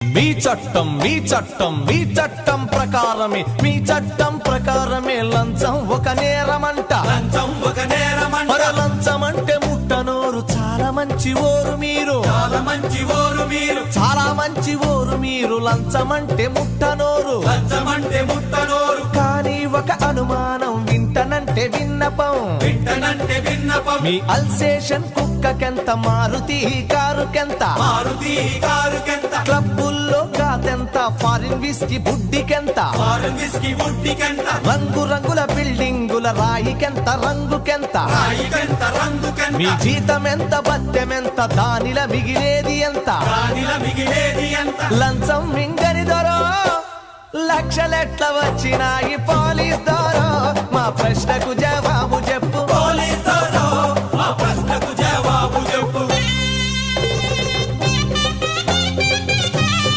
మీ చట్టం ప్రకారమే మీ చట్టం ప్రకారమే లంచం ఒక నేరమంట లంచం అంటే ముట్టనోరు చాలా మంచి ఓరు మీరు చాలా మంచి ఓరు మీరు లంచం అంటే ముట్టనోరు కానీ ఒక అనుమానం వింటనంటే విన్నపం మీ అల్సేషన్ కుక్కకెంత మారుతి కారుకెంత క్లబ్బుల్లో కాదెంత ఫారిన్ విస్కీ బుడ్డికెంత రంగు రంగుల బిల్డింగుల రాయికెంత రంగుకెంత మీ జీతం ఎంత బత్తెమెంత దానిల మిగిలేది ఎంత లంచం మింగని దొరో లక్షలెట్ల వచ్చినాయి పోలీస్ దొరో మా ప్రశ్నకు జవాబు